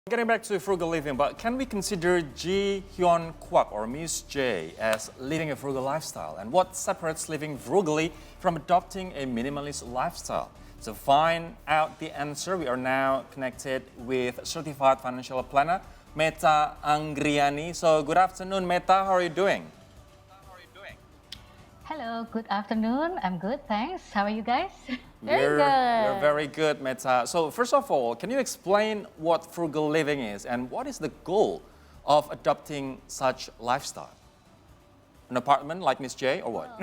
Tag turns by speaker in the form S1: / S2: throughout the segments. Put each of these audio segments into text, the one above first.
S1: Getting back to frugal living, but can we consider Ji Hyeon Kwak or Miss J as living a frugal lifestyle? And what separates living frugally from adopting a minimalist lifestyle? To find out the answer, we are now connected with certified financial planner Metta Anggriani. So good afternoon, Metta. How are you doing?
S2: Hello, good afternoon. I'm good, thanks. How are you guys?
S1: We're very good, Metta. So first of all, can you explain what frugal living is and what is the goal of adopting such lifestyle? An apartment like Miss J or what?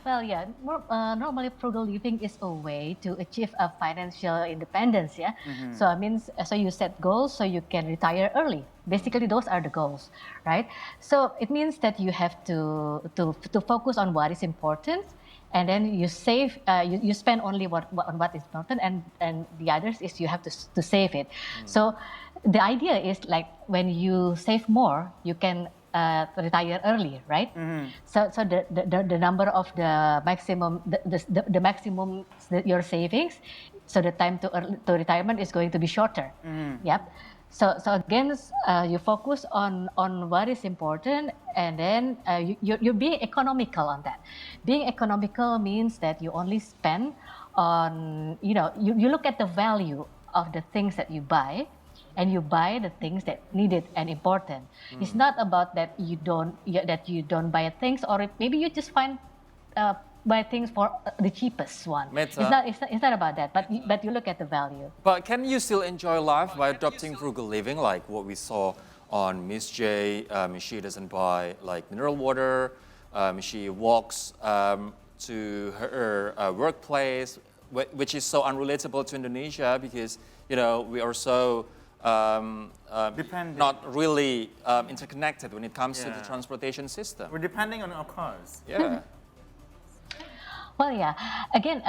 S2: Well, yeah, normally frugal living is a way to achieve a financial independence, yeah? So I mean, so you set goals so you can retire early. Basically, those are the goals, right? So it means that you have to focus on what is important, and then you save, you spend only on what is important, and the others is you have to save it. So the idea is like when you save more, you can retire early, right? So the number of the maximum the maximum your savings, so the time to retirement is going to be shorter. Yep. So again, you focus on what is important, and then you're being economical on that. Being economical means that you only spend on, you look at the value of the things that you buy, and you buy the things that needed and important. It's not about that you don't buy things, or maybe you just buy things for the cheapest one.
S1: Metta.
S2: It's not about that, but you look at the value.
S1: But can you still enjoy life by adopting frugal living, like what we saw on Miss J? She doesn't buy like mineral water. She walks to her workplace, which is so unrelatable to Indonesia because we are so not really interconnected when it comes to the transportation system.
S3: We're depending on our cars.
S1: Yeah.
S2: Well, yeah. Again,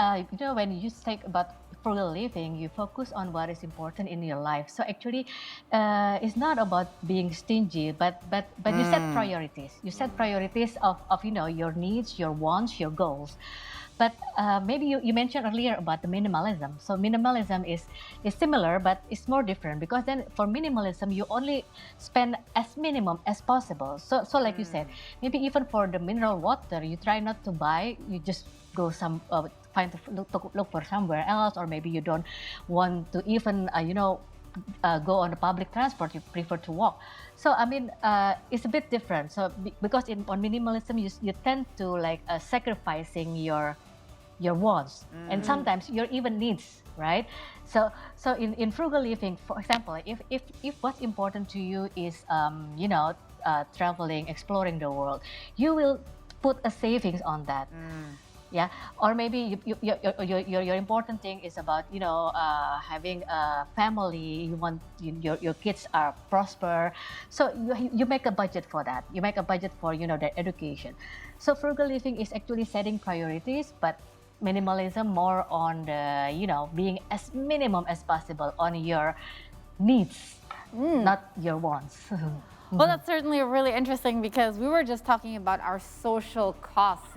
S2: when you think about frugal living, you focus on what is important in your life. So actually, it's not about being stingy, but you set priorities. You set priorities of your needs, your wants, your goals. But maybe you mentioned earlier about the minimalism. So minimalism is similar, but it's more different because then for minimalism, you only spend as minimum as possible. So like you said, maybe even for the mineral water, you try not to buy. You just go look for somewhere else, or maybe you don't want to even go on the public transport. You prefer to walk. So I mean, it's a bit different. So because on minimalism, you tend to like sacrificing your wants and sometimes your even needs, right? So in frugal living, for example, if what's important to you is traveling, exploring the world, you will put a savings on that. Yeah, or maybe your important thing is about having a family. You want your kids are prosper, so you make a budget for that. You make a budget for their education. So frugal living is actually setting priorities, but minimalism more on the being as minimum as possible on your needs, not your wants.
S4: Well, that's certainly really interesting because we were just talking about our social costs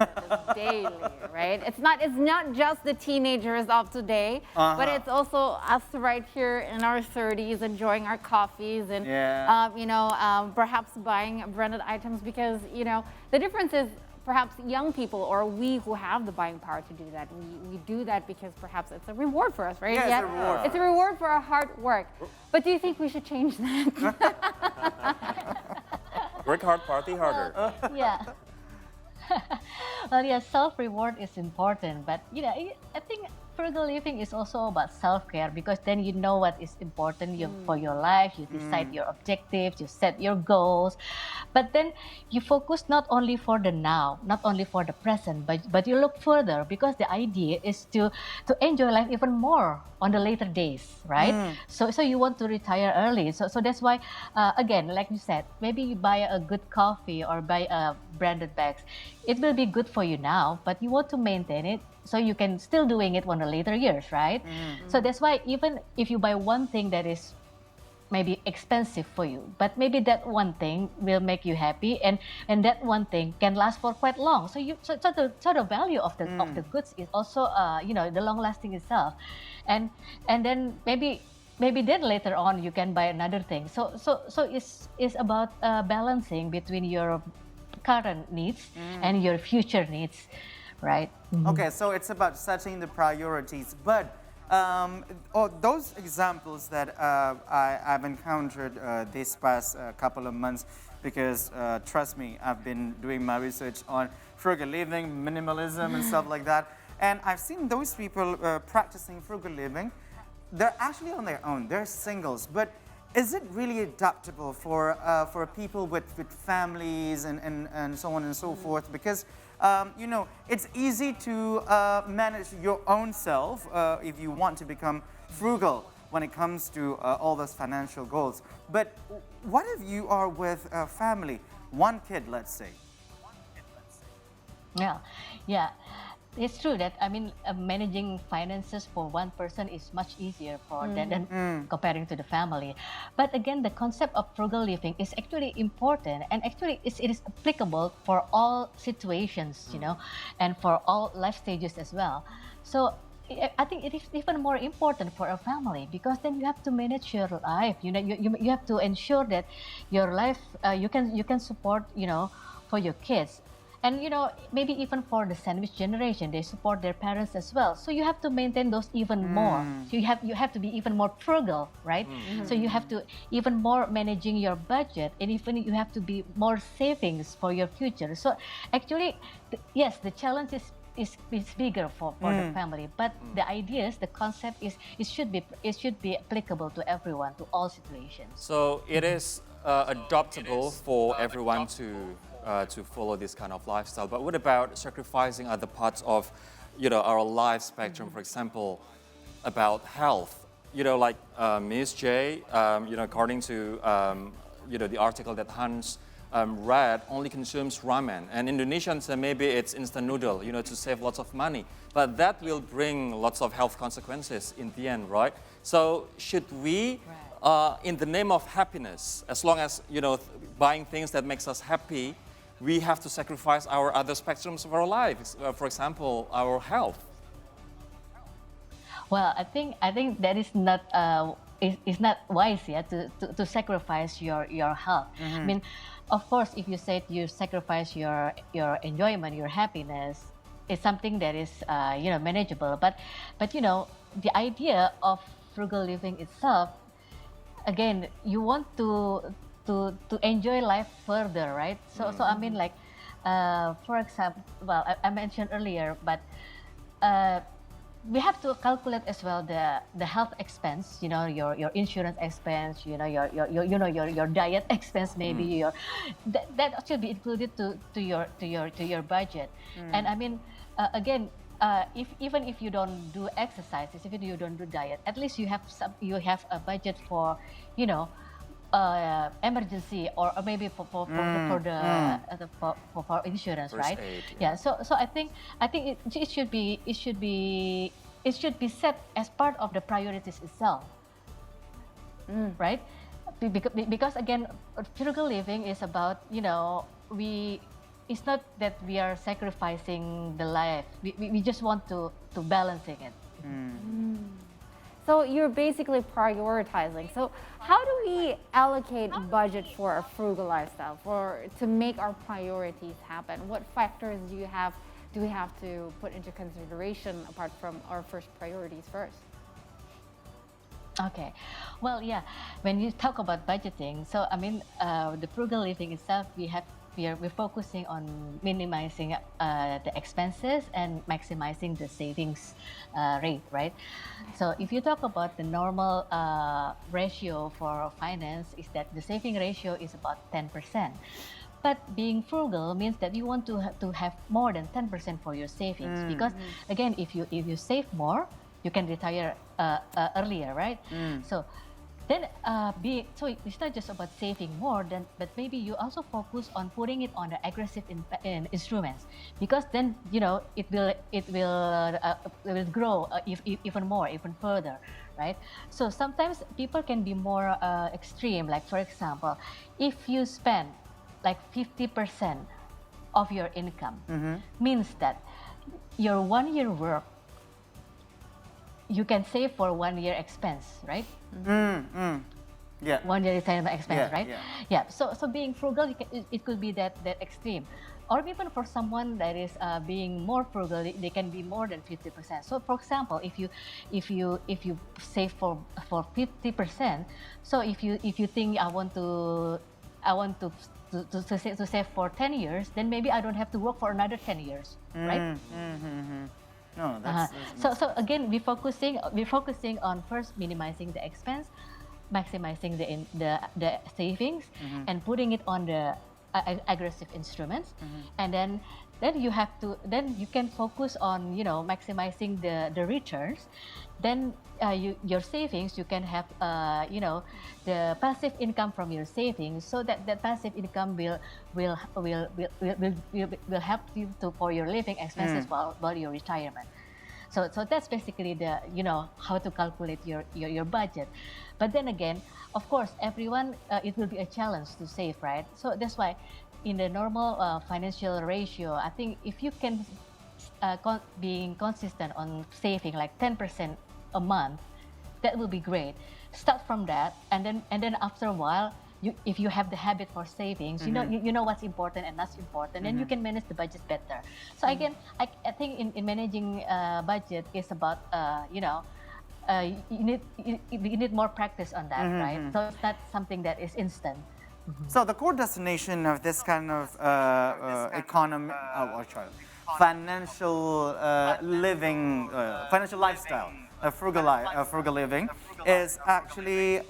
S4: daily, right? It's not just the teenagers of today, but it's also us right here in our 30s enjoying our coffees and perhaps buying branded items because the difference is perhaps young people or we who have the buying power to do that, we do that because perhaps it's a reward for us, right?
S3: Yeah, it's a reward.
S4: It's a reward for our hard work. But do you think we should change that?
S1: Work hard, party harder.
S2: Yeah. Well, yeah, self-reward is important, but I think frugal living is also about self-care because then you know what is important for your life. You decide your objectives, you set your goals, but then you focus not only for the now, not only for the present, but you look further because the idea is to enjoy life even more on the later days, right? So you want to retire early. So that's why, again, like you said, maybe you buy a good coffee or buy a branded bags. It will be good for you now, but you want to maintain it so you can still doing it on the later years, right? So that's why even if you buy one thing that is maybe expensive for you, but maybe that one thing will make you happy, and that one thing can last for quite long. So the value of the goods is also the long lasting itself, and then maybe maybe then later on you can buy another thing. So it's about balancing between your current needs and your future needs, right?
S3: Okay, so it's about setting the priorities. But those examples that I've encountered this past couple of months, because trust me, I've been doing my research on frugal living, minimalism, and stuff like that. And I've seen those people practicing frugal living. They're actually on their own. They're singles. But is it really adaptable for people with families and so on and so forth? Because you know, it's easy to manage your own self if you want to become frugal when it comes to all those financial goals. But what if you are with a family, one kid, let's say?
S2: Yeah. It's true that managing finances for one person is much easier than comparing to the family. But again, the concept of frugal living is actually important, and actually it is applicable for all situations, you know, and for all life stages as well. So I think it is even more important for a family, because then you have to manage your life. You know, you have to ensure that your life you can support, you know, for your kids. And you know, maybe even for the sandwich generation, they support their parents as well. So you have to maintain those even more. So you have to be even more frugal, right? So you have to even more managing your budget, and even you have to be more savings for your future. So actually, yes, the challenge is bigger for the family, but the ideas, the concept is it should be applicable to everyone, to all situations.
S1: So it is adoptable for everyone to follow this kind of lifestyle. But what about sacrificing other parts of, you know, our life spectrum? For example, about health. You know, like Ms. J, you know, according to you know, the article that Hans read, only consumes ramen, and Indonesians maybe it's instant noodle, you know, to save lots of money. But that will bring lots of health consequences in the end, right? So should we, in the name of happiness, as long as, you know, buying things that makes us happy, we have to sacrifice our other spectrums of our lives, for example, our health?
S2: Well, I think that is not is not wise, yeah, to sacrifice your health. I mean, of course, if you say you sacrifice your enjoyment, your happiness, it's something that is you know, manageable. But you know, the idea of frugal living itself, again, you want to enjoy life further, right? So I mean, like for example, well, I mentioned earlier, but we have to calculate as well the health expense, you know, your insurance expense, you know, your diet expense, maybe your that should be included to your budget. And I mean, again, even if you don't do exercises, if you don't do diet, at least you have a budget for, you know, emergency, or maybe for insurance,
S1: First
S2: right?
S1: aid,
S2: Yeah. So I think it should be set as part of the priorities itself, right? Because again, frugal living is about, you know, it's not that we are sacrificing the life. We just want to balancing it.
S4: So you're basically prioritizing. So how do we allocate budget for a frugal lifestyle, to make our priorities happen? What factors do we have to put into consideration apart from our first priorities first?
S2: Okay, well, yeah, when you talk about budgeting, so I mean, the frugal living itself, we're focusing on minimizing the expenses and maximizing the savings rate, right? So if you talk about the normal ratio for finance, is that the saving ratio is about 10%. But being frugal means that you want to have more than 10% for your savings, because again, if you save more, you can retire earlier, right? So then so it's not just about saving more, but maybe you also focus on putting it on the aggressive instruments, because then, you know, it will grow even more, even further, right? So sometimes people can be more extreme. Like for example, if you spend like 50% of your income, means that your 1 year work you can save for 1 year expense, right?
S3: Yeah.
S2: 1 year retirement expense,
S3: Yeah,
S2: right?
S3: yeah.
S2: So being frugal, it could be that extreme, or even for someone that is being more frugal, they can be more than 50%. So for example, if you save for 50%, so if you think I want to save for 10 years, then maybe I don't have to work for another 10 years, right?
S3: No, that's
S2: So again, we're focusing on first minimizing the expense, maximizing the savings, and putting it on the aggressive instruments, and then you can focus on maximizing the returns. Then your savings, you can have the passive income from your savings, so that passive income will help you for your living expenses while your retirement. So that's basically the how to calculate your budget. But then again, of course, everyone it will be a challenge to save, right? So that's why in the normal financial ratio, I think if you can being consistent on saving like 10% a month, that will be great. Start from that, and then after a while, if you have the habit for savings, you know what's important and not important, and you can manage the budget better. So again, I think in managing budget is about you need more practice on that, right? So it's not something that is instant.
S3: So the core destination of this kind of economy, financial living, financial lifestyle, frugal living, is actually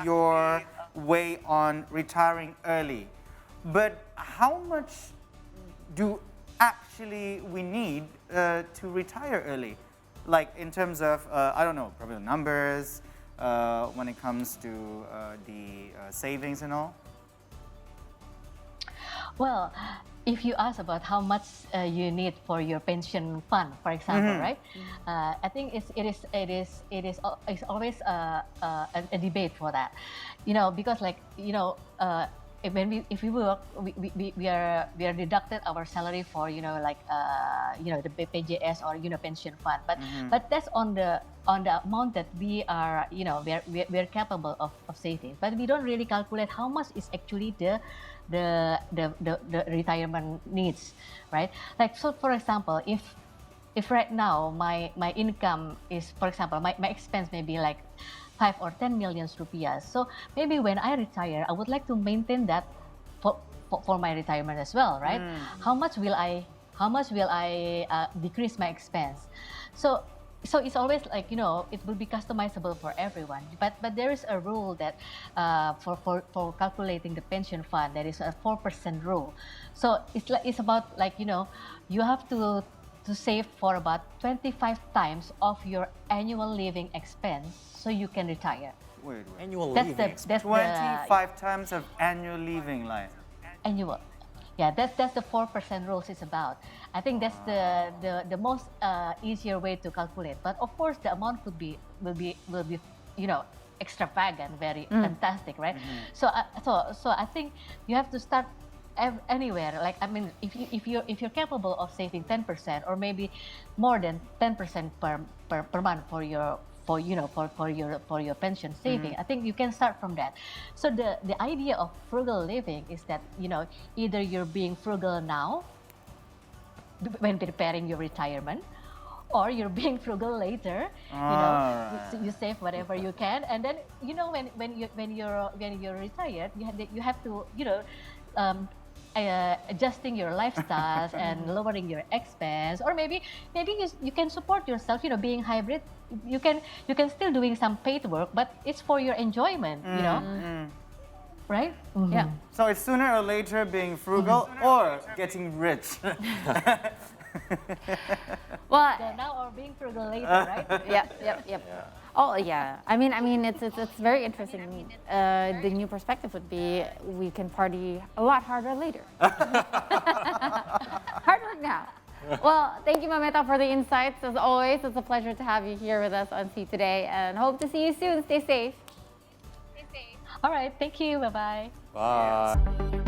S3: your way on retiring early. But how much do actually we need to retire early? Like in terms of, I don't know, probably numbers, when it comes to the savings and all?
S2: Well, if you ask about how much you need for your pension fund, for example, right? I think it's always a debate for that, because if we work, we are deducted our salary for the BPJS or pension fund, but that's on the amount that we are we're capable of saving, but we don't really calculate how much is actually the retirement needs, right? Like, so for example, if right now my income is, for example, my expense may be like 5 or 10 million rupiah. So maybe when I retire, I would like to maintain that for my retirement as well, right? How much will I decrease my expense? So it's always like, it will be customizable for everyone. But there is a rule that for calculating the pension fund, there is a 4% rule. So it's about you have to save for about 25 times of your annual living expense so you can retire.
S3: Wait.
S1: Annual
S2: That's
S1: living.
S2: that's
S3: 25 times of annual living life.
S2: annual. Yeah, that's the 4% rules is about. I think that's the most easier way to calculate. But of course, the amount will be extravagant, very fantastic, right? So I think you have to start anywhere. Like, I mean, if you're capable of saving 10% or maybe more than 10% per month for your pension saving, I think you can start from that. So the idea of frugal living is that either you're being frugal now when preparing your retirement, or you're being frugal later. You save whatever you can, and then when you're retired, you have to adjusting your lifestyles and lowering your expense, or maybe you can support yourself. Being hybrid, you can still doing some paid work, but it's for your enjoyment. Right?
S4: Yeah.
S3: So it's sooner or later being frugal or getting rich.
S4: Well,
S2: So now or being frugal later, right?
S4: Yep. Oh yeah. I mean, it's very interesting. The new perspective would be we can party a lot harder later. Hard work now. Well, thank you, Metta, for the insights. As always, it's a pleasure to have you here with us on See Today, and hope to see you soon. Stay safe.
S2: All right. Thank you. Bye-bye.
S1: Bye.